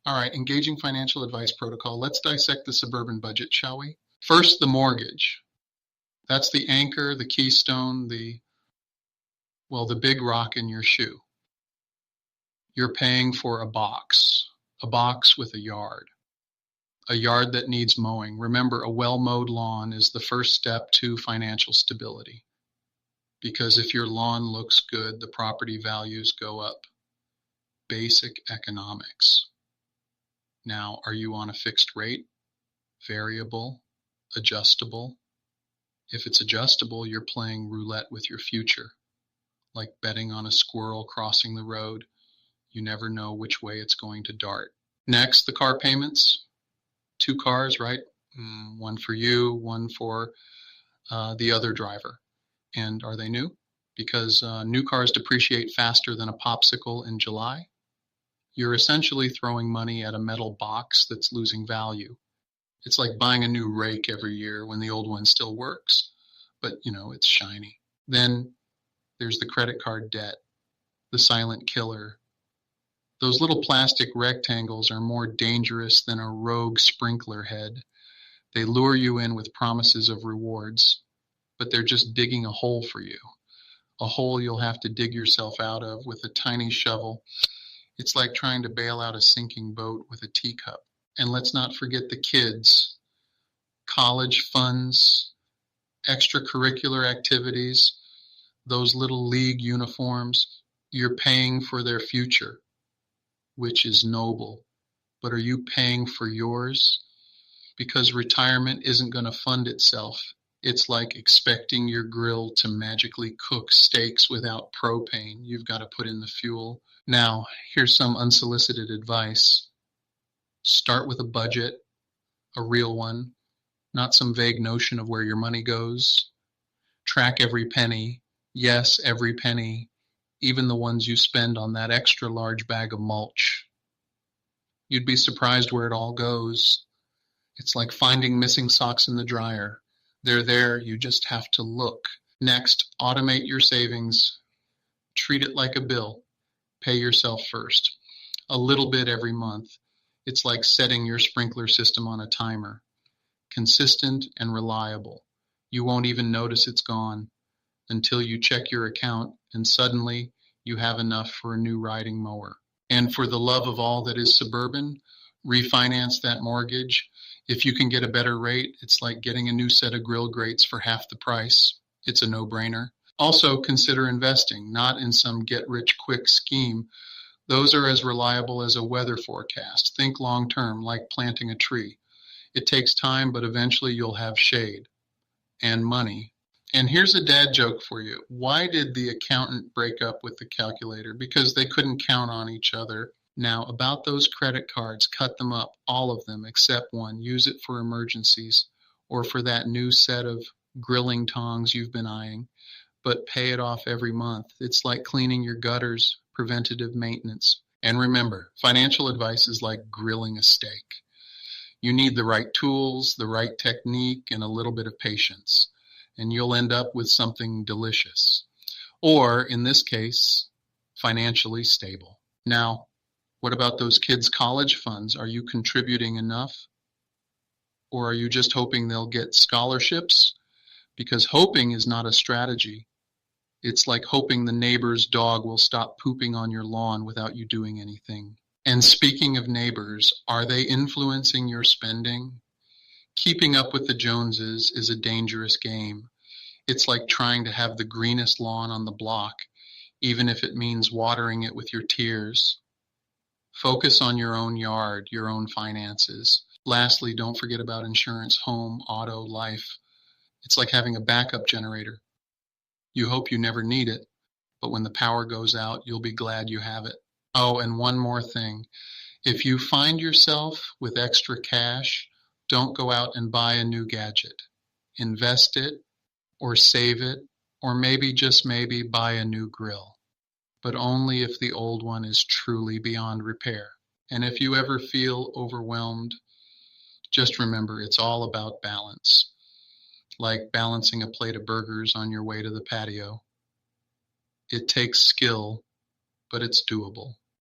All right, engaging financial advice protocol. Let's dissect the suburban budget, shall we? First, the mortgage. That's the anchor, the keystone, the big rock in your shoe. You're paying for a box with a yard that needs mowing. Remember, a well-mowed lawn is the first step to financial stability. Because if your lawn looks good, the property values go up. Basic economics. Now, are you on a fixed rate, variable, adjustable? If it's adjustable, you're playing roulette with your future, like betting on a squirrel crossing the road. You never know which way it's going to dart. Next, the car payments. 2 cars, right? One for you, one for the other driver. And are they new? Because new cars depreciate faster than a popsicle in July. You're essentially throwing money at a metal box that's losing value. It's like buying a new rake every year when the old one still works, but it's shiny. Then there's the credit card debt, the silent killer. Those little plastic rectangles are more dangerous than a rogue sprinkler head. They lure you in with promises of rewards, but they're just digging a hole for you. A hole you'll have to dig yourself out of with a tiny shovel. It's like trying to bail out a sinking boat with a teacup. And let's not forget the kids. College funds, extracurricular activities, those little league uniforms. You're paying for their future, which is noble. But are you paying for yours? Because retirement isn't going to fund itself. It's like expecting your grill to magically cook steaks without propane. You've got to put in the fuel. Now, here's some unsolicited advice. Start with a budget, a real one, not some vague notion of where your money goes. Track every penny. Yes, every penny, even the ones you spend on that extra large bag of mulch. You'd be surprised where it all goes. It's like finding missing socks in the dryer. They're there, you just have to look. Next, automate your savings. Treat it like a bill. Pay yourself first. A little bit every month. It's like setting your sprinkler system on a timer. Consistent and reliable. You won't even notice it's gone until you check your account and suddenly you have enough for a new riding mower. And for the love of all that is suburban, refinance that mortgage. If you can get a better rate, it's like getting a new set of grill grates for half the price. It's a no-brainer. Also, consider investing, not in some get-rich-quick scheme. Those are as reliable as a weather forecast. Think long-term, like planting a tree. It takes time, but eventually you'll have shade and money. And here's a dad joke for you. Why did the accountant break up with the calculator? Because they couldn't count on each other. Now, about those credit cards, cut them up, all of them except one. Use it for emergencies or for that new set of grilling tongs you've been eyeing. But pay it off every month. It's like cleaning your gutters, preventative maintenance. And remember, financial advice is like grilling a steak. You need the right tools, the right technique, and a little bit of patience, and you'll end up with something delicious. Or, in this case, financially stable. Now, what about those kids' college funds? Are you contributing enough? Or are you just hoping they'll get scholarships? Because hoping is not a strategy. It's like hoping the neighbor's dog will stop pooping on your lawn without you doing anything. And speaking of neighbors, are they influencing your spending? Keeping up with the Joneses is a dangerous game. It's like trying to have the greenest lawn on the block, even if it means watering it with your tears. Focus on your own yard, your own finances. Lastly, don't forget about insurance, home, auto, life. It's like having a backup generator. You hope you never need it, but when the power goes out, you'll be glad you have it. Oh, and one more thing. If you find yourself with extra cash, don't go out and buy a new gadget. Invest it, or save it, or maybe, just maybe, buy a new grill. But only if the old one is truly beyond repair. And if you ever feel overwhelmed, just remember it's all about balance. Like balancing a plate of burgers on your way to the patio. It takes skill, but it's doable.